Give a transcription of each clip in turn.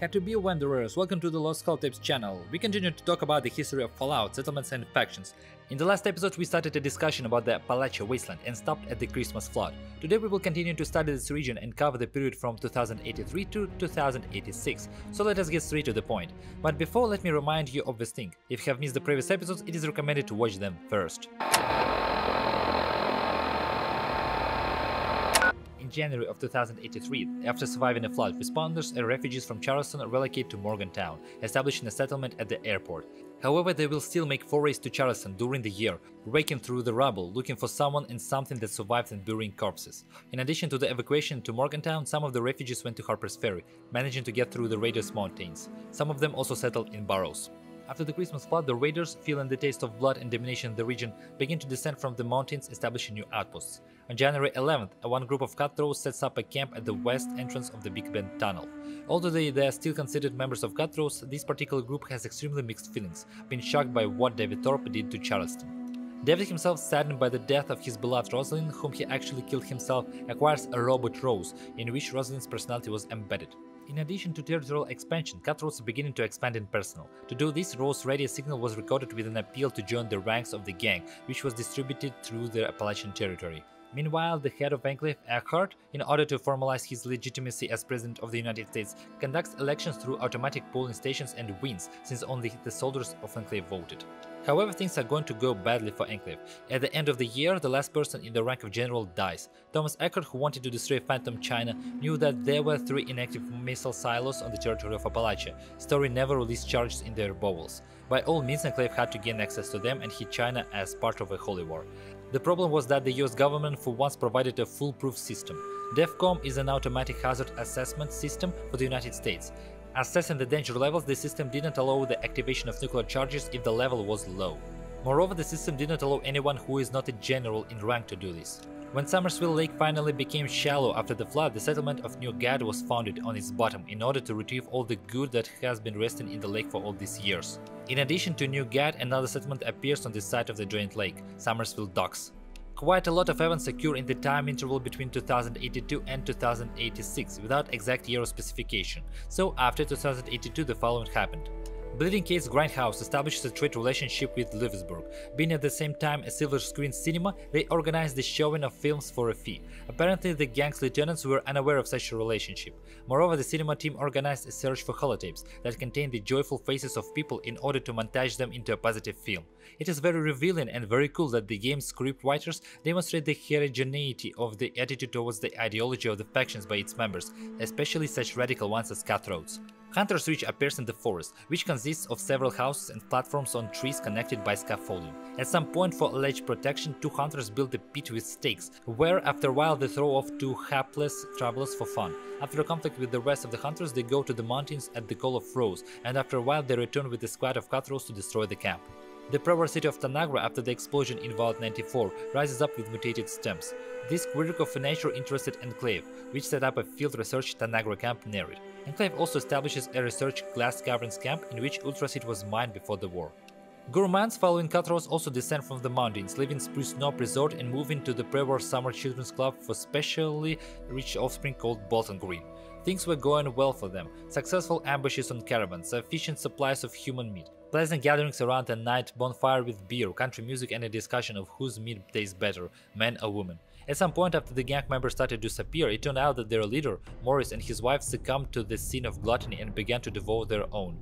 Katu Veo Wanderers, welcome to the Lost Holotapes channel. We continue to talk about the history of Fallout, settlements and factions. In the last episode we started a discussion about the Appalachia Wasteland and stopped at the Christmas flood. Today we will continue to study this region and cover the period from 2083 to 2086, so let us get straight to the point. But before, let me remind you of this thing: if you have missed the previous episodes, it is recommended to watch them first. In January of 2083, after surviving a flood, responders and refugees from Charleston relocate to Morgantown, establishing a settlement at the airport. However, they will still make forays to Charleston during the year, raking through the rubble, looking for someone and something that survived and burying corpses. In addition to the evacuation to Morgantown, some of the refugees went to Harper's Ferry, managing to get through the Raiders Mountains. Some of them also settled in Burrows. After the Christmas flood, the Raiders, feeling the taste of blood and domination in the region, begin to descend from the mountains, establishing new outposts. On January 11th, one group of cutthroats sets up a camp at the west entrance of the Big Bend Tunnel. Although they are still considered members of cutthroats, this particular group has extremely mixed feelings, being shocked by what David Thorpe did to Charleston. David himself, saddened by the death of his beloved Rosalind, whom he actually killed himself, acquires a robot Rose, in which Rosalind's personality was embedded. In addition to territorial expansion, cutthroats are beginning to expand in personnel. To do this, Rose's radio signal was recorded with an appeal to join the ranks of the gang, which was distributed through the Appalachian territory. Meanwhile, the head of Enclave, Eckhart, in order to formalize his legitimacy as President of the United States, conducts elections through automatic polling stations and wins, since only the soldiers of Enclave voted. However, things are going to go badly for Enclave. At the end of the year, the last person in the rank of general dies. Thomas Eckhart, who wanted to destroy Phantom China, knew that there were 3 inactive missile silos on the territory of Appalachia. Story never released charges in their bowels. By all means, Enclave had to gain access to them and hit China as part of a holy war. The problem was that the US government for once provided a foolproof system. DEFCOM is an automatic hazard assessment system for the United States. Assessing the danger levels, the system didn't allow the activation of nuclear charges if the level was low. Moreover, the system didn't allow anyone who is not a general in rank to do this. When Summersville Lake finally became shallow after the flood, the settlement of New Gad was founded on its bottom in order to retrieve all the good that has been resting in the lake for all these years. In addition to New Gad, another settlement appears on the site of the joint lake, Summersville Docks. Quite a lot of events occur in the time interval between 2082 and 2086 without exact year specification, so after 2082 the following happened. Bleeding Case Grindhouse establishes a trade relationship with Lewisburg. Being at the same time a silver screen cinema, they organized the showing of films for a fee. Apparently the gang's lieutenants were unaware of such a relationship. Moreover, the cinema team organized a search for holotapes that contained the joyful faces of people in order to montage them into a positive film. It is very revealing and very cool that the game's script writers demonstrate the heterogeneity of the attitude towards the ideology of the factions by its members, especially such radical ones as cutthroats. Hunter's Ridge appears in the forest, which consists of several houses and platforms on trees connected by scaffolding. At some point, for alleged protection, 2 hunters build a pit with stakes, where after a while they throw off 2 hapless travelers for fun. After a conflict with the rest of the hunters, they go to the mountains at the call of Rose, and after a while they return with a squad of cutthroats to destroy the camp. The pro-war city of Tanagra, after the explosion in Vault 94, rises up with mutated stems. This quirk of a nature-interested enclave, which set up a field research Tanagra camp near it. Enclave also establishes a research glass caverns camp in which Ultraseed was mined before the war. Gourmands following cutthroats also descend from the mountains, leaving Spruce Knob Resort and moving to the pre-war Summer Children's Club for specially rich offspring called Bolton Green. Things were going well for them: successful ambushes on caravans, sufficient supplies of human meat, pleasant gatherings around a night bonfire with beer, country music and a discussion of whose meat tastes better, man or woman. At some point after the gang members started to disappear, it turned out that their leader, Morris, and his wife succumbed to the sin of gluttony and began to devour their own.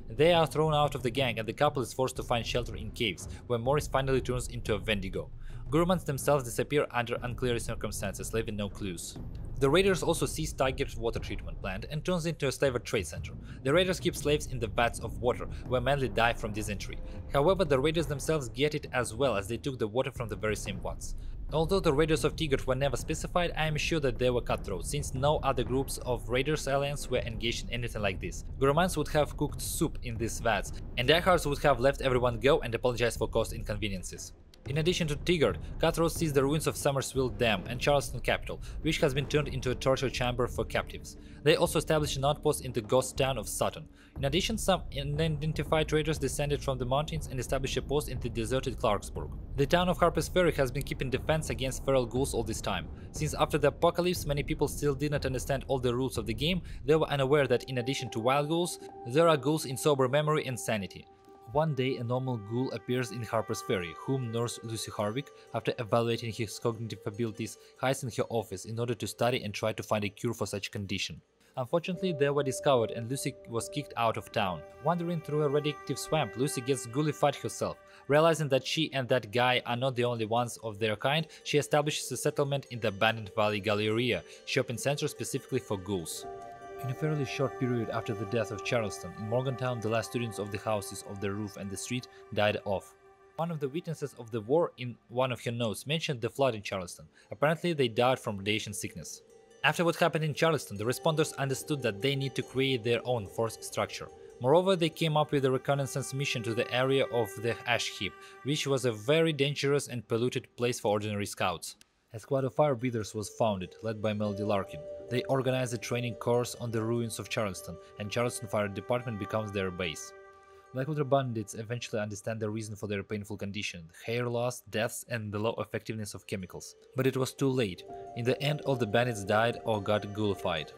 They are thrown out of the gang and the couple is forced to find shelter in caves, where Morris finally turns into a Wendigo. Gourmands themselves disappear under unclear circumstances, leaving no clues. The Raiders also seize Tiger's water treatment plant and turns into a slaver trade center. The Raiders keep slaves in the vats of water, where mainly die from dysentery. However, the Raiders themselves get it as well, as they took the water from the very same vats. Although the Raiders of Tigard were never specified, I am sure that they were cutthroats, since no other groups of Raiders Alliance were engaged in anything like this. Gourmands would have cooked soup in these vats, and diehards would have let everyone go and apologized for caused inconveniences. In addition to Tigard, Cutthroat sees the ruins of Summersville Dam and Charleston Capital, which has been turned into a torture chamber for captives. They also establish an outpost in the ghost town of Sutton. In addition, some unidentified traders descended from the mountains and established a post in the deserted Clarksburg. The town of Harper's Ferry has been keeping defense against feral ghouls all this time. Since after the apocalypse many people still did not understand all the rules of the game, they were unaware that in addition to wild ghouls, there are ghouls in sober memory and sanity. One day, a normal ghoul appears in Harper's Ferry, whom nurse Lucy Harvick, after evaluating his cognitive abilities, hides in her office in order to study and try to find a cure for such condition. Unfortunately, they were discovered and Lucy was kicked out of town. Wandering through a radioactive swamp, Lucy gets ghoulified herself. Realizing that she and that guy are not the only ones of their kind, she establishes a settlement in the abandoned Valley Galleria, shopping center specifically for ghouls. In a fairly short period after the death of Charleston, in Morgantown the last students of the houses of the roof and the street died off. One of the witnesses of the war in one of her notes mentioned the flood in Charleston. Apparently they died from radiation sickness. After what happened in Charleston, the responders understood that they need to create their own force structure. Moreover, they came up with a reconnaissance mission to the area of the ash heap, which was a very dangerous and polluted place for ordinary scouts. A squad of fire breathers was founded, led by Melody Larkin. They organized a training course on the ruins of Charleston, and Charleston Fire Department becomes their base. Blackwater bandits eventually understand the reason for their painful condition, hair loss, deaths, and the low effectiveness of chemicals. But it was too late. In the end, all the bandits died or got ghoulified.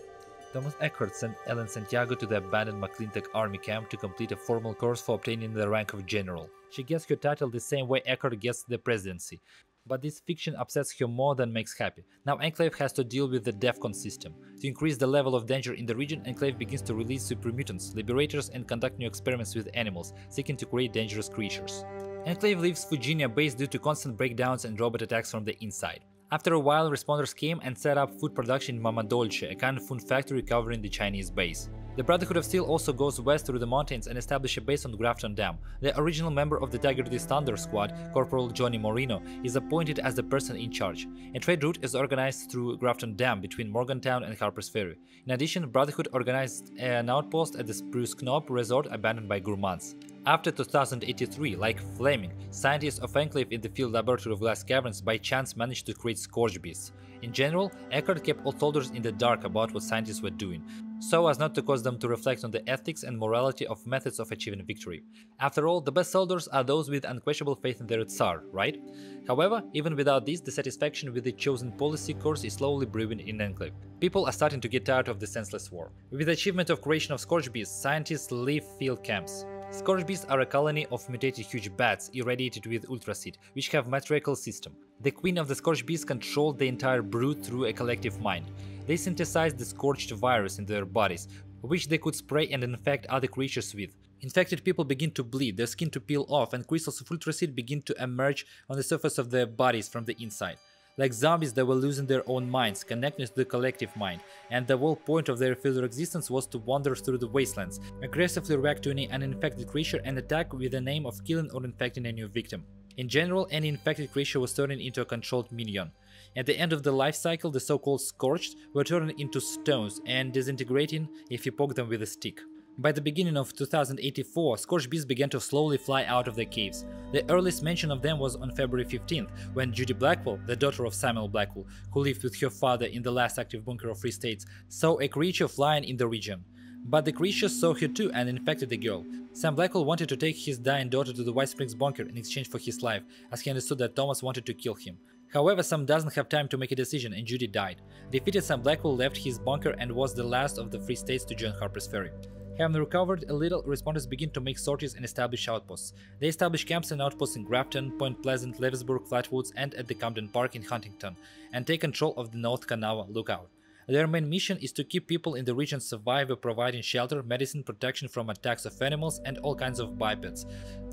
Thomas Eckhart sent Ellen Santiago to the abandoned McClintock Army camp to complete a formal course for obtaining the rank of general. She gets her title the same way Eckhart gets the presidency. But this fiction upsets her more than makes happy. Now Enclave has to deal with the DEFCON system. To increase the level of danger in the region, Enclave begins to release super mutants, liberators, and conduct new experiments with animals, seeking to create dangerous creatures. Enclave leaves Virginia base due to constant breakdowns and robot attacks from the inside. After a while, responders came and set up food production in Mama Dolce, a kind of food factory covering the Chinese base. The Brotherhood of Steel also goes west through the mountains and establishes a base on Grafton Dam. The original member of the Tiger This Thunder squad, Corporal Johnny Moreno, is appointed as the person in charge. A trade route is organized through Grafton Dam between Morgantown and Harper's Ferry. In addition, Brotherhood organized an outpost at the Spruce Knob resort abandoned by gourmands. After 2083, like Fleming, scientists of Enclave in the field laboratory of Glass Caverns by chance managed to create scorch beasts. In general, Eckhart kept all soldiers in the dark about what scientists were doing, so as not to cause them to reflect on the ethics and morality of methods of achieving victory. After all, the best soldiers are those with unquestionable faith in their Tsar, right? However, even without this, the satisfaction with the chosen policy course is slowly brewing in Enclave. People are starting to get tired of the senseless war. With the achievement of creation of scorch beasts, scientists leave field camps. Scorch beasts are a colony of mutated huge bats irradiated with ultraseed, which have matriarchal system. The queen of the scorch beasts controlled the entire brood through a collective mind. They synthesized the scorched virus in their bodies, which they could spray and infect other creatures with. Infected people begin to bleed, their skin to peel off, and crystals of ultraseed begin to emerge on the surface of their bodies from the inside. Like zombies, they were losing their own minds, connecting to the collective mind, and the whole point of their further existence was to wander through the wastelands, aggressively react to any uninfected creature and attack with the aim of killing or infecting a new victim. In general, any infected creature was turning into a controlled minion. At the end of the life cycle, the so-called scorched were turning into stones and disintegrating if you poke them with a stick. By the beginning of 2084, scorched beasts began to slowly fly out of the caves. The earliest mention of them was on February 15th, when Judy Blackwell, the daughter of Samuel Blackwell, who lived with her father in the last active bunker of Free States, saw a creature flying in the region. But the creature saw her too and infected the girl. Sam Blackwell wanted to take his dying daughter to the White Springs bunker in exchange for his life, as he understood that Thomas wanted to kill him. However, Sam doesn't have time to make a decision and Judy died. Defeated, Sam Blackwell left his bunker and was the last of the Free States to join Harper's Ferry. Having recovered a little, responders begin to make sorties and establish outposts. They establish camps and outposts in Grafton, Point Pleasant, Lewisburg, Flatwoods, and at the Camden Park in Huntington, and take control of the North Kanawha lookout. Their main mission is to keep people in the region survive by providing shelter, medicine, protection from attacks of animals and all kinds of bipeds,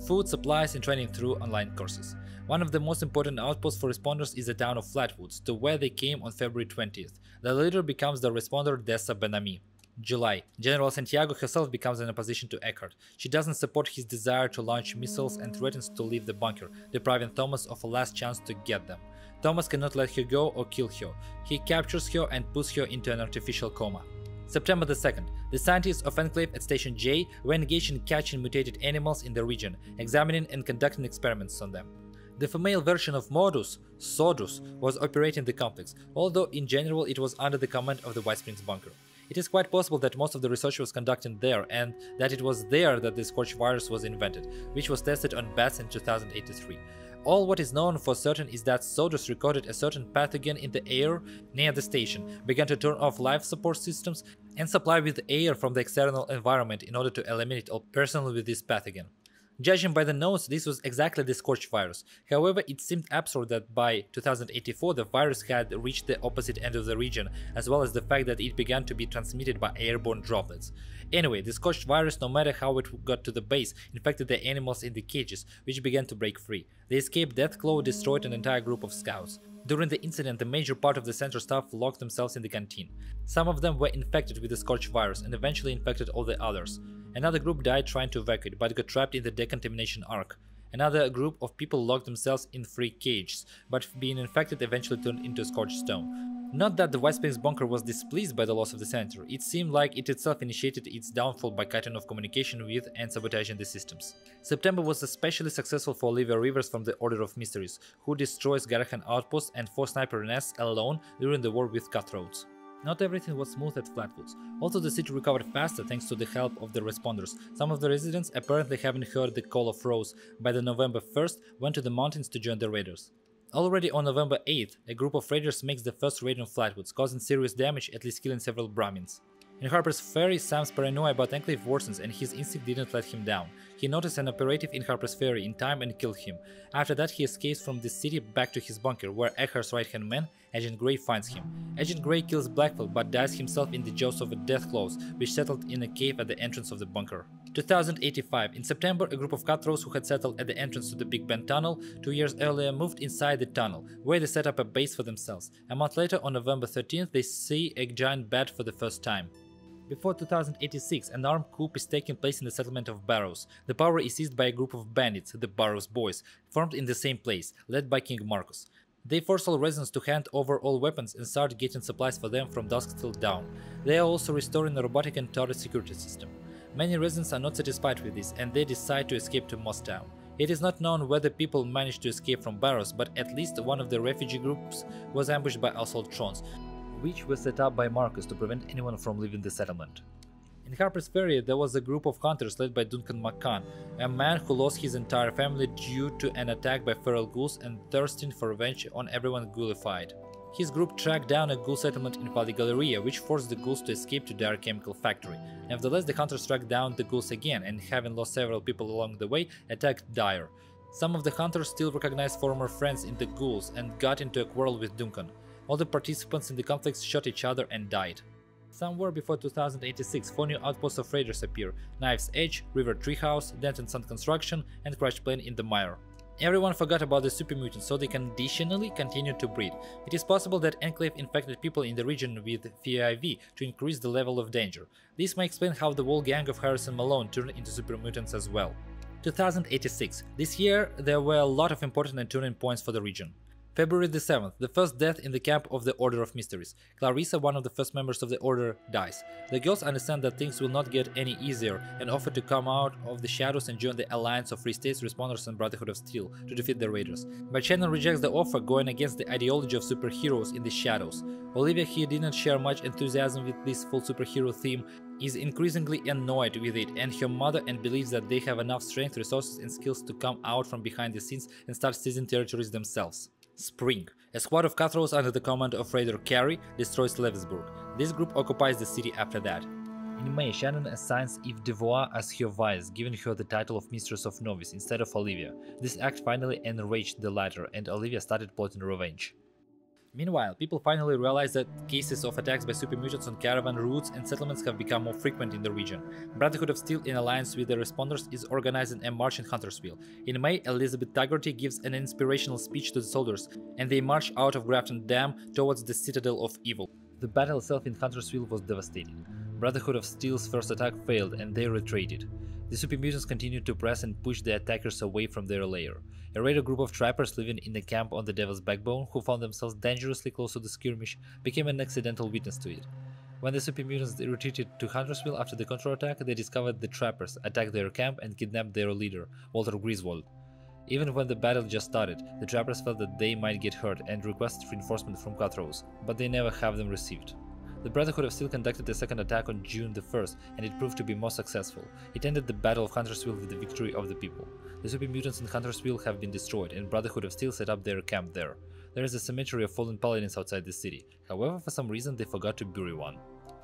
food, supplies, and training through online courses. One of the most important outposts for responders is the town of Flatwoods, to where they came on February 20th. The leader becomes the responder Dessa Benami. July. General Santiago herself becomes in opposition to Eckhart. She doesn't support his desire to launch missiles and threatens to leave the bunker, depriving Thomas of a last chance to get them. Thomas cannot let her go or kill her. He captures her and puts her into an artificial coma. September the 2nd. The scientists of Enclave at Station J were engaged in catching mutated animals in the region, examining and conducting experiments on them. The female version of Modus, Sodus, was operating the complex, although in general it was under the command of the White Springs bunker. It is quite possible that most of the research was conducted there and that it was there that the Scorch virus was invented, which was tested on bats in 2083. All what is known for certain is that Sodus recorded a certain pathogen in the air near the station, began to turn off life support systems, and supply with air from the external environment in order to eliminate all personnel with this pathogen. Judging by the notes, this was exactly the Scorch virus. However, it seemed absurd that by 2084 the virus had reached the opposite end of the region, as well as the fact that it began to be transmitted by airborne droplets. Anyway, the Scorch virus, no matter how it got to the base, infected the animals in the cages, which began to break free. The escaped Deathclaw destroyed an entire group of scouts. During the incident, the major part of the center staff locked themselves in the canteen. Some of them were infected with the Scorch virus and eventually infected all the others. Another group died trying to evacuate, but got trapped in the decontamination arc. Another group of people locked themselves in 3 cages, but being infected eventually turned into scorched stone. Not that the White Springs bunker was displeased by the loss of the center, it seemed like it itself initiated its downfall by cutting off communication with and sabotaging the systems. September was especially successful for Olivia Rivers from the Order of Mysteries, who destroys Garahan outposts and 4 sniper nests alone during the war with cutthroats. Not everything was smooth at Flatwoods. Also, the city recovered faster thanks to the help of the responders. Some of the residents, apparently having heard the call of Rose by the November 1st, went to the mountains to join the raiders. Already on November 8th, a group of raiders makes the first raid on Flatwoods, causing serious damage, at least killing several Brahmins. In Harper's Ferry, Sam's paranoia about Enclave worsens and his instinct didn't let him down. He noticed an operative in Harper's Ferry in time and killed him. After that, he escapes from the city back to his bunker, where Eckhart's right-hand man, Agent Gray, finds him. Agent Gray kills Blackfield but dies himself in the jaws of a Deathclaws, which settled in a cave at the entrance of the bunker. 2085. In September, a group of cutthroats who had settled at the entrance to the Big Ben tunnel 2 years earlier moved inside the tunnel, where they set up a base for themselves. A month later, on November 13th, they see a giant bat for the first time. Before 2086, an armed coup is taking place in the settlement of Barrows. The power is seized by a group of bandits, the Barrows Boys, formed in the same place, led by King Marcus. They force all residents to hand over all weapons and start getting supplies for them from dusk till dawn. They are also restoring a robotic and turret security system. Many residents are not satisfied with this and they decide to escape to Mosstown. It is not known whether people managed to escape from Barrows, but at least one of the refugee groups was ambushed by assaultrons, which were set up by Marcus to prevent anyone from leaving the settlement. In Harper's Ferry, there was a group of hunters led by Duncan McCann, a man who lost his entire family due to an attack by feral ghouls and thirsting for revenge on everyone ghoulified. His group tracked down a ghoul settlement in Valley Galleria, which forced the ghouls to escape to their chemical factory. Nevertheless, the hunters tracked down the ghouls again and, having lost several people along the way, attacked Dyer. Some of the hunters still recognized former friends in the ghouls and got into a quarrel with Duncan. All the participants in the conflict shot each other and died. Somewhere before 2086, 4 new outposts of raiders appear: Knife's Edge, River Treehouse, Denton Sun Construction, and Crash Plane in the Mire. Everyone forgot about the super mutants, so they conditionally continued to breed. It is possible that Enclave infected people in the region with VIV to increase the level of danger. This may explain how the whole gang of Harrison Malone turned into super mutants as well. 2086. This year there were a lot of important and turning points for the region. February the 7th, the first death in the camp of the Order of Mysteries. Clarissa, one of the first members of the Order, dies. The girls understand that things will not get any easier and offer to come out of the shadows and join the Alliance of Free States, Responders and Brotherhood of Steel to defeat the Raiders. But Shannon rejects the offer, going against the ideology of superheroes in the shadows. Olivia, who didn't share much enthusiasm with this full superhero theme, is increasingly annoyed with it and her mother, and believes that they have enough strength, resources and skills to come out from behind the scenes and start seizing territories themselves. Spring. A squad of cutthroats under the command of Raider Carey destroys Lewisburg. This group occupies the city after that. In May, Shannon assigns Eve Devois as her vice, giving her the title of Mistress of Novice instead of Olivia. This act finally enraged the latter, and Olivia started plotting revenge. Meanwhile, people finally realize that cases of attacks by super mutants on caravan routes and settlements have become more frequent in the region. Brotherhood of Steel, in alliance with the Responders, is organizing a march in Huntersville. In May, Elizabeth Taggarty gives an inspirational speech to the soldiers, and they march out of Grafton Dam towards the Citadel of Evil. The battle itself in Huntersville was devastating. Brotherhood of Steel's first attack failed, and they retreated. The super mutants continued to press and push the attackers away from their lair. A raider group of trappers living in the camp on the Devil's Backbone, who found themselves dangerously close to the skirmish, became an accidental witness to it. When the super mutants retreated to Huntersville after the counterattack, they discovered the trappers, attacked their camp and kidnapped their leader, Walter Griswold. Even when the battle just started, the trappers felt that they might get hurt and requested reinforcement from cutthroats, but they never have them received. The Brotherhood of Steel conducted a second attack on June the 1st, and it proved to be more successful. It ended the Battle of Huntersville with the victory of the people. The super mutants in Huntersville have been destroyed, and Brotherhood of Steel set up their camp there. There is a cemetery of fallen paladins outside the city. However, for some reason they forgot to bury one.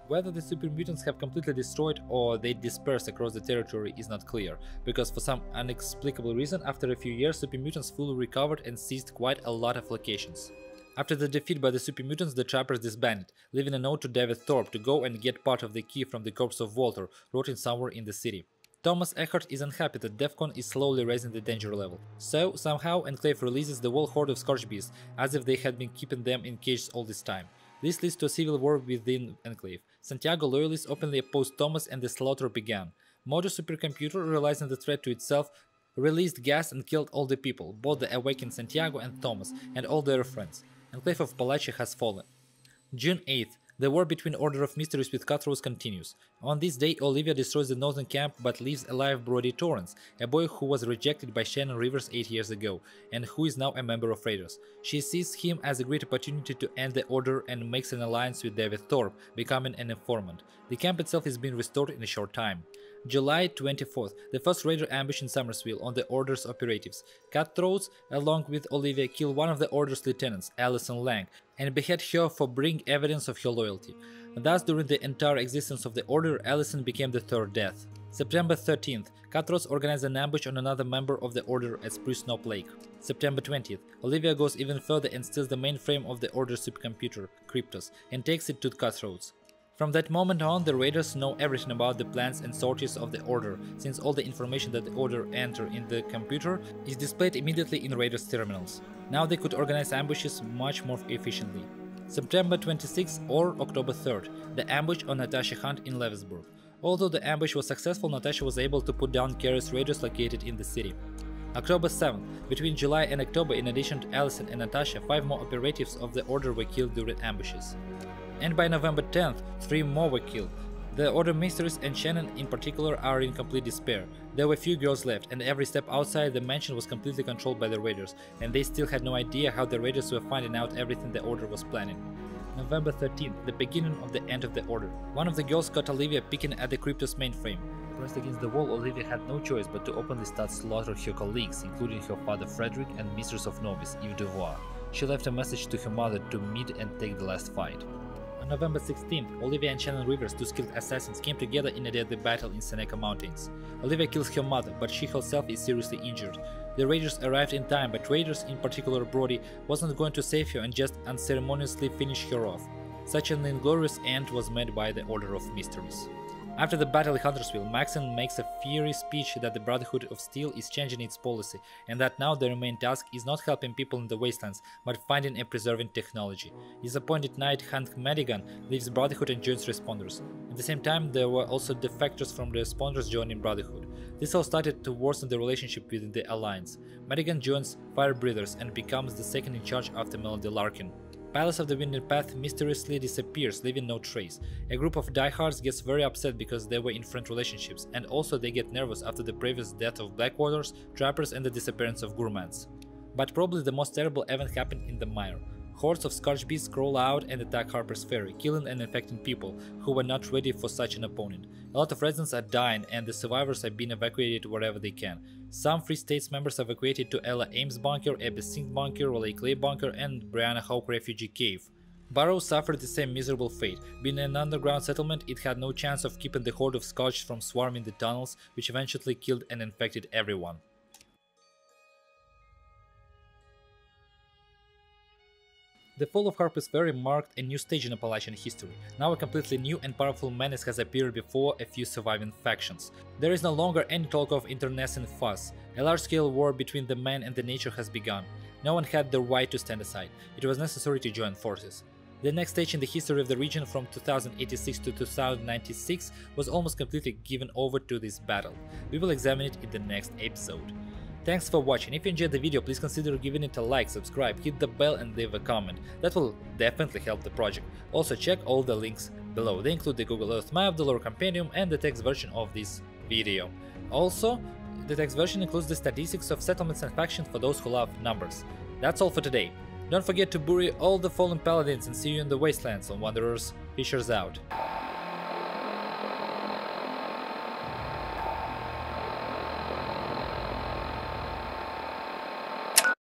Whether the super mutants have completely destroyed or they dispersed across the territory is not clear, because for some inexplicable reason, after a few years, super mutants fully recovered and seized quite a lot of locations. After the defeat by the super mutants, the trappers disbanded, leaving a note to David Thorpe to go and get part of the key from the corpse of Walter, rotting somewhere in the city. Thomas Eckhart is unhappy that DEFCON is slowly raising the danger level, so somehow Enclave releases the whole horde of Scorch Beasts, as if they had been keeping them in cages all this time. This leads to a civil war within Enclave. Santiago loyalists openly opposed Thomas and the slaughter began. Mojo supercomputer, realizing the threat to itself, released gas and killed all the people, both the awakened Santiago and Thomas, and all their friends. Enclave of Appalachia has fallen. June 8th. The war between Order of Mysteries with Cutthroats continues. On this day, Olivia destroys the northern camp but leaves alive Brody Torrance, a boy who was rejected by Shannon Rivers 8 years ago, and who is now a member of Raiders. She sees him as a great opportunity to end the Order and makes an alliance with David Thorpe, becoming an informant. The camp itself is being restored in a short time. July 24th, the first Raider ambush in Summersville on the Order's operatives. Cutthroats, along with Olivia, kill one of the Order's lieutenants, Allison Lang, and behead her for bringing evidence of her loyalty. Thus, during the entire existence of the Order, Allison became the third death. September 13th, Cutthroats organize an ambush on another member of the Order at Spruce Knob Lake. September 20th, Olivia goes even further and steals the mainframe of the Order's supercomputer, Cryptos, and takes it to Cutthroats. From that moment on, the Raiders know everything about the plans and sorties of the Order, since all the information that the Order enter in the computer is displayed immediately in Raiders terminals. Now they could organize ambushes much more efficiently. September 26th or October 3rd, the ambush on Natasha Hunt in Lewisburg. Although the ambush was successful, Natasha was able to put down Kara's Raiders located in the city. October 7th, between July and October, in addition to Allison and Natasha, 5 more operatives of the Order were killed during ambushes. And by November 10th, 3 more were killed. The Order Mysteries and Shannon in particular are in complete despair. There were few girls left, and every step outside the mansion was completely controlled by the Raiders, and they still had no idea how the Raiders were finding out everything the Order was planning. November 13th, the beginning of the end of the Order. One of the girls caught Olivia picking at the Cryptos mainframe. Pressed against the wall, Olivia had no choice but to openly start slaughtering her colleagues, including her father Frederick and Mistress of Novice, Eve Devoir. She left a message to her mother to meet and take the last fight. On November 16th, Olivia and Shannon Rivers, 2 skilled assassins, came together in a deadly battle in Seneca Mountains. Olivia kills her mother, but she herself is seriously injured. The Raiders arrived in time, but Raiders, in particular Brody, wasn't going to save her and just unceremoniously finish her off. Such an inglorious end was made by the Order of Mysteries. After the battle in Huntersville, Maxon makes a fiery speech that the Brotherhood of Steel is changing its policy, and that now their main task is not helping people in the wastelands, but finding and preserving technology. Disappointed Knight Hank Madigan leaves Brotherhood and joins Responders. At the same time, there were also defectors from the Responders joining Brotherhood. This all started to worsen the relationship within the Alliance. Madigan joins Fire Breathers and becomes the second in charge after Melody Larkin. Palace of the Winding Path mysteriously disappears, leaving no trace. A group of diehards gets very upset because they were in friend relationships, and also they get nervous after the previous death of Blackwaters, Trappers and the disappearance of Gourmands. But probably the most terrible event happened in the mire. Hordes of Scorch Beasts crawl out and attack Harper's Ferry, killing and infecting people who were not ready for such an opponent. A lot of residents are dying and the survivors are being evacuated wherever they can. Some Free States members evacuated to Ella Ames Bunker, Abby Sink Bunker, Raleigh Clay Bunker and Brianna Hawk Refugee Cave. Burroughs suffered the same miserable fate. Being an underground settlement, it had no chance of keeping the horde of Scorch from swarming the tunnels, which eventually killed and infected everyone. The fall of Harper's Ferry marked a new stage in Appalachian history. Now a completely new and powerful menace has appeared before a few surviving factions. There is no longer any talk of internecine fuss. A large-scale war between the man and the nature has begun. No one had the right to stand aside. It was necessary to join forces. The next stage in the history of the region from 2086 to 2096 was almost completely given over to this battle. We will examine it in the next episode. Thanks for watching. If you enjoyed the video, please consider giving it a like, subscribe, hit the bell and leave a comment. That will definitely help the project. Also check all the links below. They include the Google Earth map, the lore compendium and the text version of this video. Also, the text version includes the statistics of settlements and factions for those who love numbers. That's all for today. Don't forget to bury all the fallen paladins and see you in the wastelands on Wanderers. Fishers out.